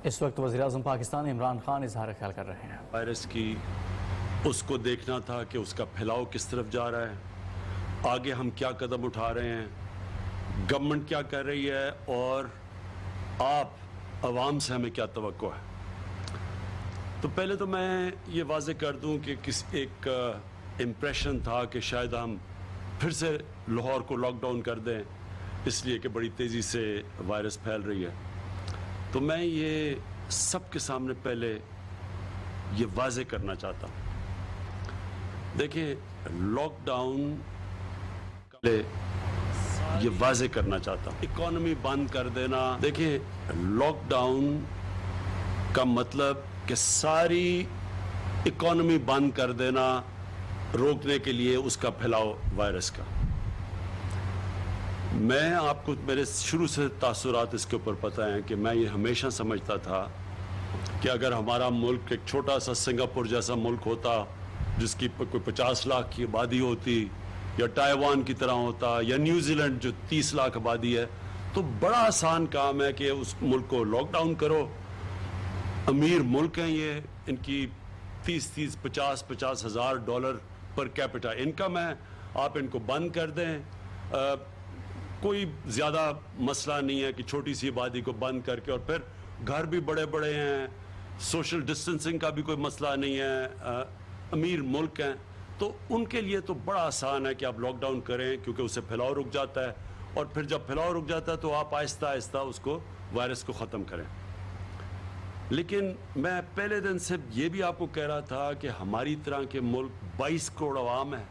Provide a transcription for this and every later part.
اس وقت وزیراعظم پاکستان عمران خان اظہار خیال کر رہے ہیں۔ وائرس کی اس کو دیکھنا تھا کہ اس کا پھیلاؤ کس طرف جا رہا ہے، آگے ہم کیا قدم اٹھا رہے ہیں، گورنمنٹ کیا کر رہی ہے، اور آپ عوام سے ہمیں کیا توقع ہے۔ تو پہلے تو میں یہ واضح کر دوں کہ ایک امپریشن تھا کہ شاید ہم پھر سے لاہور کو لاک ڈاؤن کر دیں، اس لیے کہ بڑی تیزی سے وائرس پھیل رہی ہے۔ تو میں یہ سب کے سامنے پہلے یہ واضح کرنا چاہتا ہوں، دیکھیں لاک ڈاؤن یہ واضح کرنا چاہتا ہوں، اکانومی بند کر دینا، دیکھیں لاک ڈاؤن کا مطلب کہ ساری اکانومی بند کر دینا، روکنے کے لیے اس کا پھیلاؤ وائرس کا۔ میں آپ کو میرے شروع سے تاثرات اس کے اوپر پتہ ہیں کہ میں یہ ہمیشہ سمجھتا تھا کہ اگر ہمارا ملک ایک چھوٹا سا سنگاپور جیسا ملک ہوتا جس کی کوئی 50 لاکھ کی آبادی ہوتی، یا تائیوان کی طرح ہوتا، یا نیوزی لینڈ جو 30 لاکھ آبادی ہے، تو بڑا آسان کام ہے کہ اس ملک کو لاک ڈاؤن کرو۔ امیر ملک ہیں یہ، ان کی 50 ہزار ڈالر پر کیپٹا انکم ہے، آپ ان کو بند کر دیں، کوئی زیادہ مسئلہ نہیں ہے کہ چھوٹی سی آبادی کو بند کر کے، اور پھر گھر بھی بڑے بڑے ہیں، سوشل ڈسٹنسنگ کا بھی کوئی مسئلہ نہیں ہے، امیر ملک ہیں، تو ان کے لیے تو بڑا آسان ہے کہ آپ لاک ڈاؤن کریں، کیونکہ اس سے پھیلاؤ رک جاتا ہے، اور پھر جب پھیلاؤ رک جاتا ہے تو آپ آہستہ آہستہ اس کو وائرس کو ختم کریں۔ لیکن میں پہلے دن سے یہ بھی آپ کو کہہ رہا تھا کہ ہماری طرح کے ملک 22 کروڑ عوام ہے،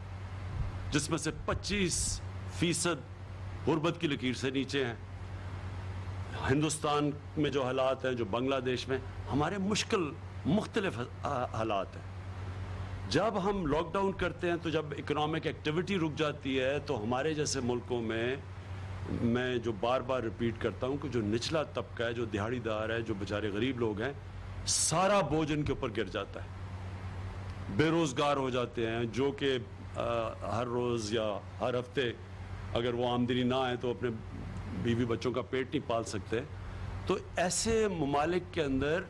جس میں سے 25% غربت کی لکیر سے نیچے ہیں۔ ہندوستان میں جو حالات ہیں، جو بنگلہ دیش میں، ہمارے مختلف حالات ہیں۔ جب ہم لاک ڈاؤن کرتے ہیں تو جب اکنامک ایکٹیویٹی رک جاتی ہے تو ہمارے جیسے ملکوں میں جو بار بار ریپیٹ کرتا ہوں کہ جو نچلا طبقہ ہے، جو دہاڑی دار ہے، جو بیچارے غریب لوگ ہیں، سارا بوجھ ان کے اوپر گر جاتا ہے، بے روزگار ہو جاتے ہیں، جو کہ ہر روز یا ہر ہفتے اگر وہ آمدنی نہ آئے تو اپنے بیوی بچوں کا پیٹ نہیں پال سکتے۔ تو ایسے ممالک کے اندر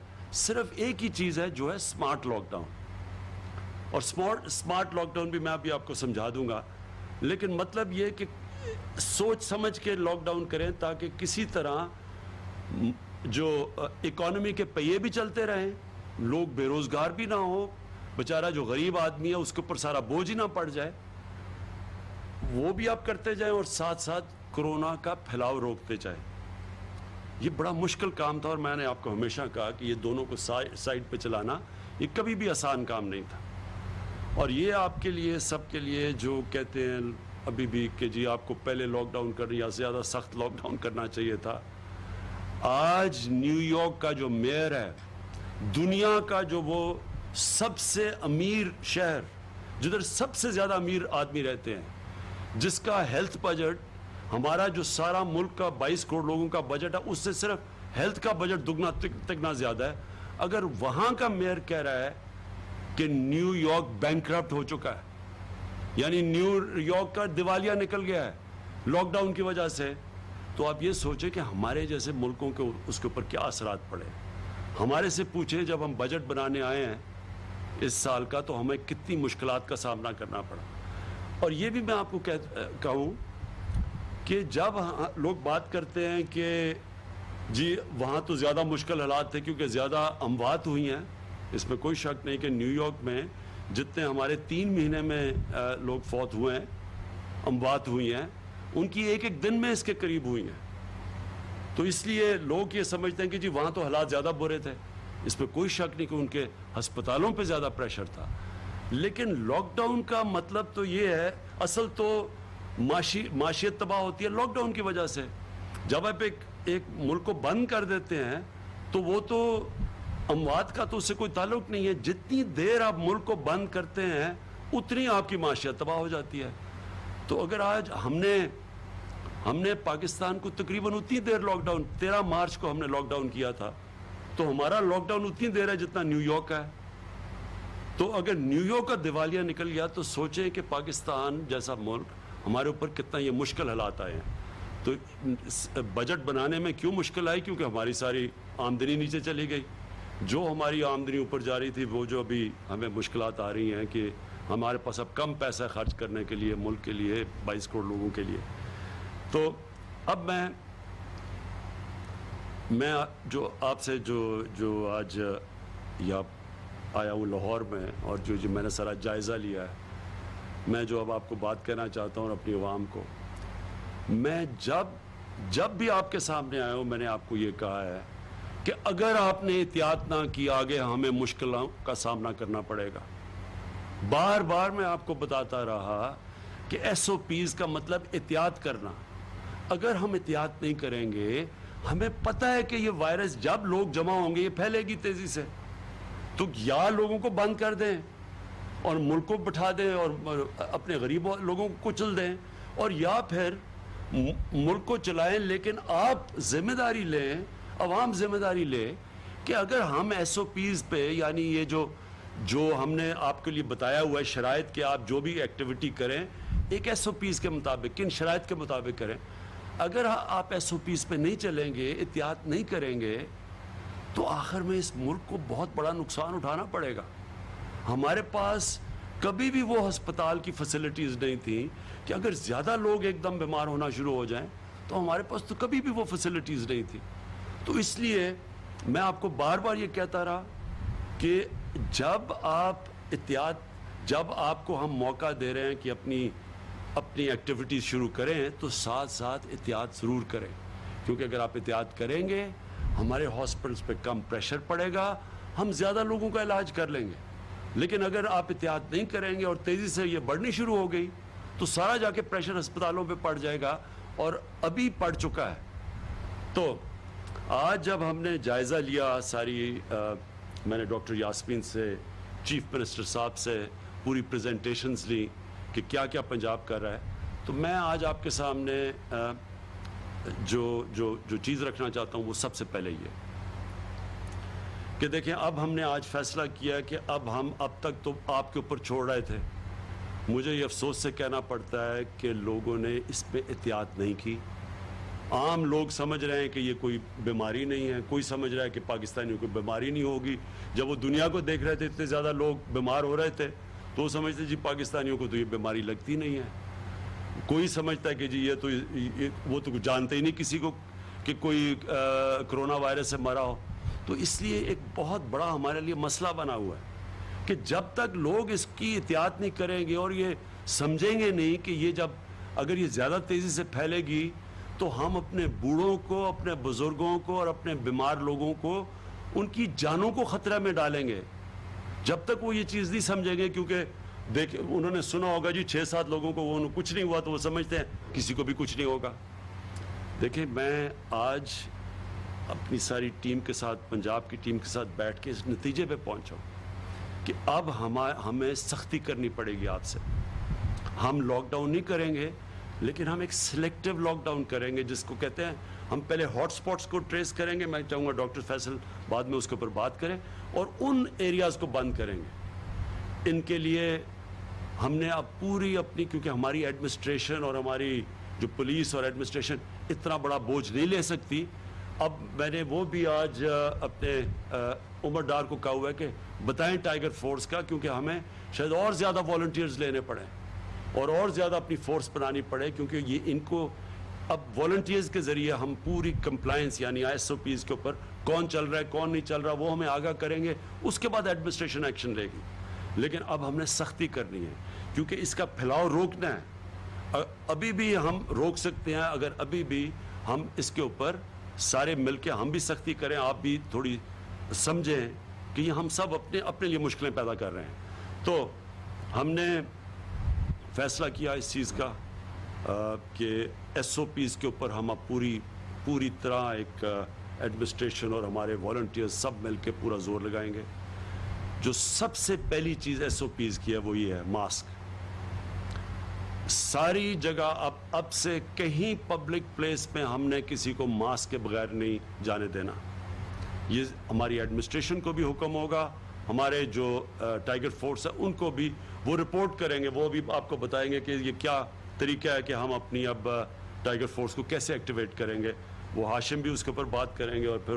صرف ایک ہی چیز ہے جو ہے سمارٹ لاک ڈاؤن، اور سمارٹ لاک ڈاؤن بھی میں ابھی آپ کو سمجھا دوں گا، لیکن مطلب یہ کہ سوچ سمجھ کے لاک ڈاؤن کریں تاکہ کسی طرح جو اکانومی کے پہیے بھی چلتے رہیں، لوگ بے روزگار بھی نہ ہو، بیچارہ جو غریب آدمی ہے اس کے اوپر سارا بوجھ ہی نہ پڑ جائے، وہ بھی آپ کرتے جائیں، اور ساتھ ساتھ کرونا کا پھیلاؤ روکتے جائیں۔ یہ بڑا مشکل کام تھا، اور میں نے آپ کو ہمیشہ کہا کہ یہ دونوں کو سائیڈ پہ چلانا یہ کبھی بھی آسان کام نہیں تھا۔ اور یہ آپ کے لیے، سب کے لیے جو کہتے ہیں ابھی بھی کہ جی آپ کو پہلے لاک ڈاؤن کرنا یا زیادہ سخت لاک ڈاؤن کرنا چاہیے تھا، آج نیو یارک کا جو میئر ہے، دنیا کا جو وہ سب سے امیر شہر، جدھر سب سے زیادہ امیر آدمی رہتے ہیں، جس کا ہیلتھ بجٹ، ہمارا جو سارا ملک کا 22 کروڑ لوگوں کا بجٹ ہے، اس سے صرف ہیلتھ کا بجٹ دگنا تگنا زیادہ ہے، اگر وہاں کا میئر کہہ رہا ہے کہ نیو یارک بینکرپٹ ہو چکا ہے، یعنی نیو یارک کا دیوالیہ نکل گیا ہے لاک ڈاؤن کی وجہ سے، تو آپ یہ سوچیں کہ ہمارے جیسے ملکوں کے اس کے اوپر کیا اثرات پڑے۔ ہمارے سے پوچھیں جب ہم بجٹ بنانے آئے ہیں اس سال کا تو ہمیں کتنی مشکلات کا سامنا کرنا پڑا۔ اور یہ بھی میں آپ کو کہوں کہ جب لوگ بات کرتے ہیں کہ جی وہاں تو زیادہ مشکل حالات تھے کیونکہ زیادہ اموات ہوئی ہیں، اس میں کوئی شک نہیں کہ نیو یارک میں جتنے ہمارے 3 مہینے میں لوگ فوت ہوئے ہیں، اموات ہوئی ہیں، ان کی ایک دن میں اس کے قریب ہوئی ہیں۔ تو اس لیے لوگ یہ سمجھتے ہیں کہ جی وہاں تو حالات زیادہ برے تھے، اس پہ کوئی شک نہیں کہ ان کے ہسپتالوں پہ زیادہ پریشر تھا، لیکن لاک ڈاؤن کا مطلب تو یہ ہے، اصل تو معاشیت تباہ ہوتی ہے لاک ڈاؤن کی وجہ سے۔ جب آپ ایک ملک کو بند کر دیتے ہیں تو وہ تو اموات کا تو اس سے کوئی تعلق نہیں ہے، جتنی دیر آپ ملک کو بند کرتے ہیں اتنی آپ کی معاشیت تباہ ہو جاتی ہے۔ تو اگر آج ہم نے پاکستان کو تقریباً اتنی دیر لاک ڈاؤن، 13 مارچ کو ہم نے لاک ڈاؤن کیا تھا، تو ہمارا لاک ڈاؤن اتنی دیر ہے جتنا نیو یارک کا ہے۔ تو اگر نیو یارک کا دیوالیہ نکل گیا تو سوچیں کہ پاکستان جیسا ملک، ہمارے اوپر کتنا یہ مشکل حالات آئے ہیں۔ تو بجٹ بنانے میں کیوں مشکل آئی؟ کیونکہ ہماری ساری آمدنی نیچے چلی گئی. جو ہماری آمدنی اوپر جا رہی تھی وہ جو ابھی ہمیں مشکلات آ رہی ہیں کہ ہمارے پاس اب کم پیسہ خرچ کرنے کے لیے ملک کے لیے 22 کروڑ لوگوں کے لیے. تو اب میں جو آپ سے جو آج یا آیا ہوں لاہور میں اور جو میں نے سارا جائزہ لیا ہے, میں جو اب آپ کو بات کہنا چاہتا ہوں اور اپنی عوام کو, میں جب بھی آپ کے سامنے آیا ہوں میں نے آپ کو یہ کہا ہے کہ اگر آپ نے احتیاط نہ کی آگے ہمیں مشکلوں کا سامنا کرنا پڑے گا. بار بار میں آپ کو بتاتا رہا کہ ایس او پیز کا مطلب احتیاط کرنا. اگر ہم احتیاط نہیں کریں گے, ہمیں پتہ ہے کہ یہ وائرس جب لوگ جمع ہوں گے یہ پھیلے گی تیزی سے, تو یا لوگوں کو بند کر دیں اور ملک کو بٹھا دیں اور اپنے غریب لوگوں کو کچل دیں, اور یا پھر ملک کو چلائیں, لیکن آپ ذمہ داری لیں, عوام ذمہ داری لے کہ اگر ہم ایس او پیز پہ یعنی یہ جو ہم نے آپ کے لیے بتایا ہوا ہے شرائط کہ آپ جو بھی ایکٹیویٹی کریں ایک ایس او پیز کے مطابق, کن شرائط کے مطابق کریں, اگر آپ ایس او پیز پہ نہیں چلیں گے, احتیاط نہیں کریں گے, تو آخر میں اس ملک کو بہت بڑا نقصان اٹھانا پڑے گا. ہمارے پاس کبھی بھی وہ ہسپتال کی فیسلٹیز نہیں تھیں کہ اگر زیادہ لوگ ایک دم بیمار ہونا شروع ہو جائیں, تو ہمارے پاس تو کبھی بھی وہ فیسلٹیز نہیں تھی. تو اس لیے میں آپ کو بار بار یہ کہتا رہا کہ جب آپ کو ہم موقع دے رہے ہیں کہ اپنی ایکٹیویٹیز شروع کریں, تو ساتھ ساتھ احتیاط ضرور کریں, کیونکہ اگر آپ احتیاط کریں گے ہمارے ہاسپٹلس پہ کم پریشر پڑے گا, ہم زیادہ لوگوں کا علاج کر لیں گے. لیکن اگر آپ احتیاط نہیں کریں گے اور تیزی سے یہ بڑھنی شروع ہو گئی, تو سارا جا کے پریشر ہسپتالوں پہ پڑ جائے گا, اور ابھی پڑ چکا ہے. تو آج جب ہم نے جائزہ لیا ساری, میں نے ڈاکٹر یاسمین سے, چیف منسٹر صاحب سے پوری پریزنٹیشنز لی کہ کیا کیا پنجاب کر رہا ہے, تو میں آج آپ کے سامنے جو چیز رکھنا چاہتا ہوں وہ سب سے پہلے یہ کہ دیکھیں, اب ہم نے آج فیصلہ کیا کہ اب تک تو آپ کے اوپر چھوڑ رہے تھے. مجھے یہ افسوس سے کہنا پڑتا ہے کہ لوگوں نے اس پہ احتیاط نہیں کی. عام لوگ سمجھ رہے ہیں کہ یہ کوئی بیماری نہیں ہے, کوئی سمجھ رہا ہے کہ پاکستانیوں کو بیماری نہیں ہوگی. جب وہ دنیا کو دیکھ رہے تھے اتنے زیادہ لوگ بیمار ہو رہے تھے, تو وہ سمجھتے جی پاکستانیوں کو تو یہ بیماری لگتی نہیں ہے. کوئی سمجھتا ہے کہ جی وہ تو جانتے ہی نہیں کسی کو کہ کوئی کرونا وائرس سے مرا ہو. تو اس لیے ایک بہت بڑا ہمارے لیے مسئلہ بنا ہوا ہے کہ جب تک لوگ اس کی احتیاط نہیں کریں گے اور یہ سمجھیں گے نہیں کہ اگر یہ زیادہ تیزی سے پھیلے گی, تو ہم اپنے بوڑھوں کو, اپنے بزرگوں کو اور اپنے بیمار لوگوں کو, ان کی جانوں کو خطرہ میں ڈالیں گے. جب تک وہ یہ چیز نہیں سمجھیں گے, کیونکہ دیکھیں انہوں نے سنا ہوگا جی 6-7 لوگوں کو وہ کچھ نہیں ہوا, تو وہ سمجھتے ہیں کسی کو بھی کچھ نہیں ہوگا. دیکھیں, میں آج اپنی ساری ٹیم کے ساتھ, پنجاب کی ٹیم کے ساتھ بیٹھ کے اس نتیجے پہ پہنچا ہوں کہ اب ہمیں سختی کرنی پڑے گی آپ سے. ہم لاک ڈاؤن نہیں کریں گے, لیکن ہم ایک سلیکٹیو لاک ڈاؤن کریں گے, جس کو کہتے ہیں ہم پہلے ہاٹ سپاٹس کو ٹریس کریں گے. میں چاہوں گا ڈاکٹر فیصل بعد میں اس کے اوپر بات کریں, اور ان ایریاز کو بند کریں گے. ان کے لیے ہم نے اب پوری اپنی, کیونکہ ہماری ایڈمنسٹریشن اور ہماری جو پولیس اور ایڈمنسٹریشن اتنا بڑا بوجھ نہیں لے سکتی. اب میں نے وہ بھی آج اپنے عمر ڈار کو کہا ہوا ہے کہ بتائیں ٹائیگر فورس کا, کیونکہ ہمیں شاید اور زیادہ والنٹیئرز لینے پڑیں اور زیادہ اپنی فورس بنانی پڑے, کیونکہ یہ ان کو اب والنٹیئرز کے ذریعے ہم پوری کمپلائنس یعنی ایس او پیز کے اوپر کون چل رہا ہے کون نہیں چل رہا وہ ہمیں آگاہ کریں گے. اس کے بعد ایڈمنسٹریشن ایکشن لے گی. لیکن اب ہم نے سختی کرنی ہے, کیونکہ اس کا پھیلاؤ روکنا ہے. ابھی بھی ہم روک سکتے ہیں اگر ابھی بھی ہم اس کے اوپر سارے مل کے ہم بھی سختی کریں, آپ بھی تھوڑی سمجھیں کہ یہ ہم سب اپنے لیے مشکلیں پیدا کر رہے ہیں. تو ہم نے فیصلہ کیا اس چیز کا کہ ایس او پیز کے اوپر ہم اب پوری طرح ایک ایڈمنسٹریشن اور ہمارے والنٹیئر سب مل کے پورا زور لگائیں گے. جو سب سے پہلی چیز ایس او پیز کی ہے وہ یہ ہے ماسک. ساری جگہ اب سے کہیں پبلک پلیس میں ہم نے کسی کو ماسک کے بغیر نہیں جانے دینا. یہ ہماری ایڈمنسٹریشن کو بھی حکم ہوگا, ہمارے جو ٹائیگر فورس ہے ان کو بھی وہ رپورٹ کریں گے, وہ بھی آپ کو بتائیں گے کہ یہ کیا طریقہ ہے کہ ہم اپنی اب ٹائیگر فورس کو کیسے ایکٹیویٹ کریں گے. وہ ہاشم بھی اس کے اوپر بات کریں گے, اور پھر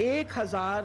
1,000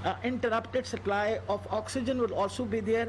uninterrupted supply of oxygen will also be there.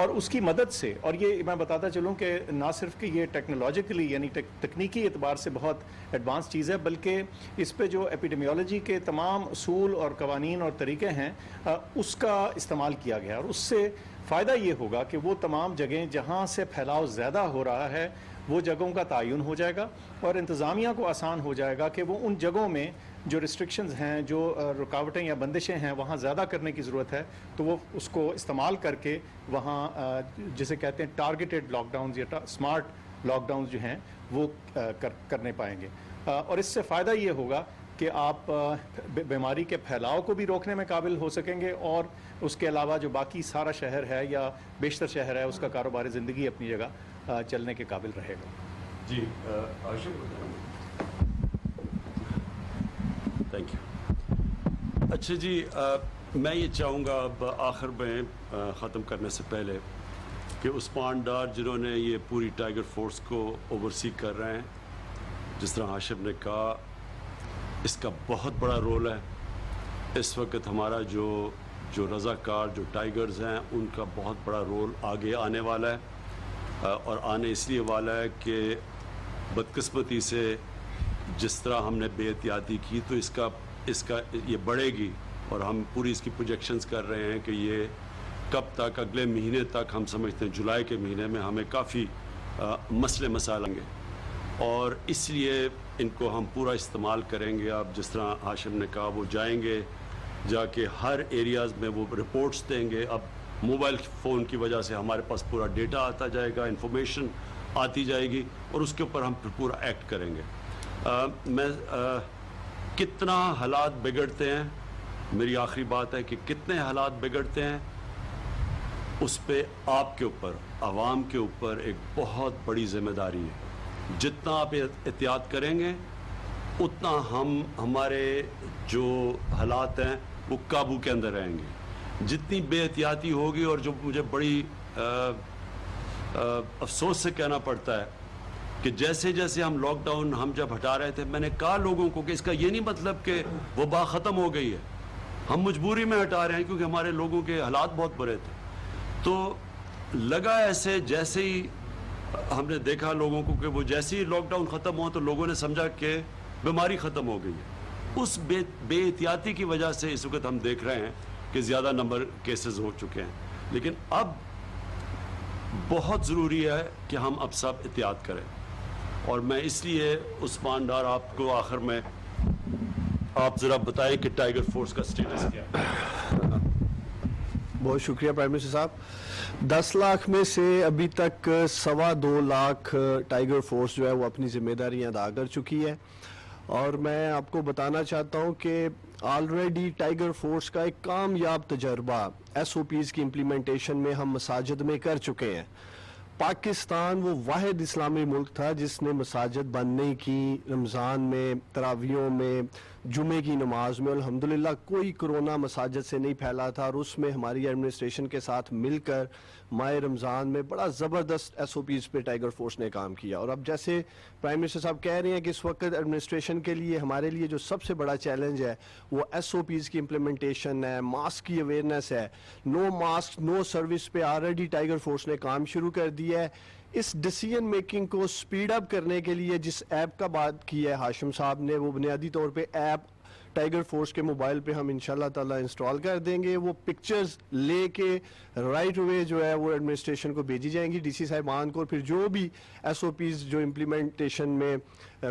اور اس کی مدد سے، اور یہ میں بتاتا چلوں کہ نہ صرف کہ یہ ٹیکنالوجیکلی یعنی تکنیکی اعتبار سے بہت ایڈوانس چیز ہے، بلکہ اس پہ جو ایپیڈیمیولوجی کے تمام اصول اور قوانین اور طریقے ہیں اس کا استعمال کیا گیا، اور اس سے فائدہ یہ ہوگا کہ وہ تمام جگہیں جہاں سے پھیلاؤ زیادہ ہو رہا ہے وہ جگہوں کا تعین ہو جائے گا، اور انتظامیہ کو آسان ہو جائے گا کہ وہ ان جگہوں میں جو ریسٹرکشنز ہیں، جو رکاوٹیں یا بندشیں ہیں وہاں زیادہ کرنے کی ضرورت ہے تو وہ اس کو استعمال کر کے وہاں جسے کہتے ہیں ٹارگیٹڈ لاک ڈاؤنز یا اسمارٹ لاک ڈاؤنز جو ہیں وہ کرنے پائیں گے، اور اس سے فائدہ یہ ہوگا کہ آپ بیماری کے پھیلاؤ کو بھی روکنے میں قابل ہو سکیں گے، اور اس کے علاوہ جو باقی سارا شہر ہے یا بیشتر شہر ہے اس کا کاروبار زندگی اپنی جگہ چلنے کے قابل رہے گا۔ جی تھینک یو۔ اچھا جی، میں یہ چاہوں گا اب آخر میں ختم کرنے سے پہلے کہ عثمان ڈار جنہوں نے یہ پوری ٹائیگر فورس کو اوورسی کر رہے ہیں، جس طرح ہاشم نے کہا اس کا بہت بڑا رول ہے۔ اس وقت ہمارا جو رضاکار جو ٹائیگرز ہیں ان کا بہت بڑا رول آگے آنے والا ہے، اور آنے اس لیے والا ہے کہ بدقسمتی سے جس طرح ہم نے بے احتیاطی کی تو اس کا یہ بڑھے گی، اور ہم پوری اس کی پروجیکشنز کر رہے ہیں کہ یہ کب تک، اگلے مہینے تک ہم سمجھتے ہیں جولائی کے مہینے میں ہمیں کافی مسئلے مسائل آئیں گے، اور اس لیے ان کو ہم پورا استعمال کریں گے۔ اب جس طرح ہاشم نے کہا وہ جائیں گے، جا کے ہر ایریاز میں وہ رپورٹس دیں گے۔ اب موبائل فون کی وجہ سے ہمارے پاس پورا ڈیٹا آتا جائے گا، انفارمیشن آتی جائے گی، اور اس کے اوپر ہم پھر پورا ایکٹ کریں گے۔ کتنا حالات بگڑتے ہیں، میری آخری بات ہے کہ کتنے حالات بگڑتے ہیں اس پہ آپ کے اوپر، عوام کے اوپر ایک بہت بڑی ذمہ داری ہے۔ جتنا آپ احتیاط کریں گے اتنا ہمارے جو حالات ہیں وہ قابو کے اندر رہیں گے۔ جتنی بے احتیاطی ہوگی، اور جو مجھے بڑی افسوس سے کہنا پڑتا ہے کہ جیسے جیسے ہم لاک ڈاؤن ہم جب ہٹا رہے تھے، میں نے کہا لوگوں کو کہ اس کا یہ نہیں مطلب کہ وبا ختم ہو گئی ہے، ہم مجبوری میں ہٹا رہے ہیں کیونکہ ہمارے لوگوں کے حالات بہت برے تھے۔ تو لگا ایسے جیسے ہی ہم نے دیکھا لوگوں کو کہ وہ جیسے ہی لاک ڈاؤن ختم ہوا تو لوگوں نے سمجھا کہ بیماری ختم ہو گئی ہے۔ اس بے احتیاطی کی وجہ سے اس وقت ہم دیکھ رہے ہیں کہ زیادہ نمبر کیسز ہو چکے ہیں، لیکن اب بہت ضروری ہے کہ ہم اب سب احتیاط کریں۔ اور میں اس لیے عثمان ڈار آپ کو آخر میں آپ ذرا بتائیں کہ ٹائیگر فورس کا سٹیٹس کیا ہے۔ بہت شکریہ پرائم منسٹر صاحب۔ 10 لاکھ میں سے ابھی تک 2.25 لاکھ ٹائیگر فورس جو ہے وہ اپنی ذمہ داریاں ادا کر چکی ہے، اور میں آپ کو بتانا چاہتا ہوں کہ آلریڈی ٹائیگر فورس کا ایک کامیاب تجربہ SOPs کی امپلیمنٹیشن میں ہم مساجد میں کر چکے ہیں۔ پاکستان وہ واحد اسلامی ملک تھا جس نے مساجد بند نہیں کی، رمضان میں، تراویحوں میں، جمعے کی نماز میں الحمدللہ کوئی کرونا مساجد سے نہیں پھیلا تھا، اور اس میں ہماری ایڈمنسٹریشن کے ساتھ مل کر ماہ رمضان میں بڑا زبردست SOPs پہ ٹائیگر فورس نے کام کیا۔ اور اب جیسے پرائم منسٹر صاحب کہہ رہے ہیں کہ اس وقت ایڈمنسٹریشن کے لیے ہمارے لیے جو سب سے بڑا چیلنج ہے وہ SOPs کی امپلیمنٹیشن ہے، ماسک کی اویئرنیس ہے۔ نو ماسک نو سروس پہ آلریڈی ٹائیگر فورس نے کام شروع کر دیا ہے۔ اس ڈیسیژن میکنگ کو سپیڈ اپ کرنے کے لیے جس ایپ کا بات کی ہے ہاشم صاحب نے، وہ بنیادی طور پہ ایپ ٹائیگر فورس کے موبائل پہ ہم انشاءاللہ تعالی انسٹال کر دیں گے۔ وہ پکچرز لے کے رائٹ اوے جو ہے وہ ایڈمنسٹریشن کو بھیجی جائیں گی، DC صاحبان کو، اور پھر جو بھی SOPs جو امپلیمنٹیشن میں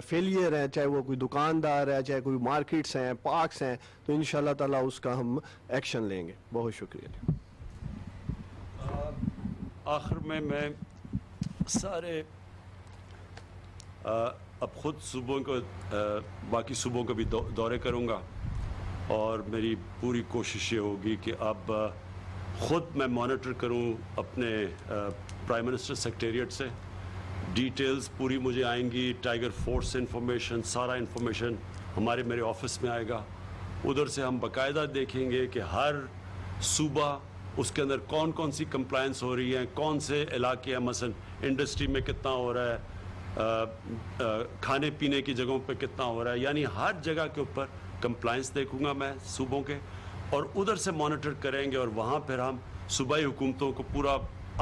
فیلئر ہے، چاہے وہ کوئی دکاندار ہے، چاہے کوئی مارکیٹس ہیں، پارکس ہیں، تو انشاءاللہ تعالی اس کا ہم ایکشن لیں گے۔ بہت شکریہ۔ آخر میں سارے اب خود صوبوں کو باقی صوبوں کو بھی دورے کروں گا، اور میری پوری کوشش یہ ہوگی کہ اب خود میں مانیٹر کروں اپنے پرائم منسٹر سیکریٹریٹ سے، ڈیٹیلز پوری مجھے آئیں گی، ٹائیگر فورس سے انفارمیشن، سارا انفارمیشن میرے آفس میں آئے گا۔ ادھر سے ہم باقاعدہ دیکھیں گے کہ ہر صوبہ اس کے اندر کون کون سی کمپلائنس ہو رہی ہیں، کون سے علاقے ہیں، مثلا انڈسٹری میں کتنا ہو رہا ہے، کھانے پینے کی جگہوں پہ کتنا ہو رہا ہے، یعنی ہر جگہ کے اوپر کمپلائنس دیکھوں گا میں صوبوں کے، اور ادھر سے مانیٹر کریں گے، اور وہاں پھر ہم صوبائی حکومتوں کو پورا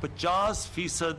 50%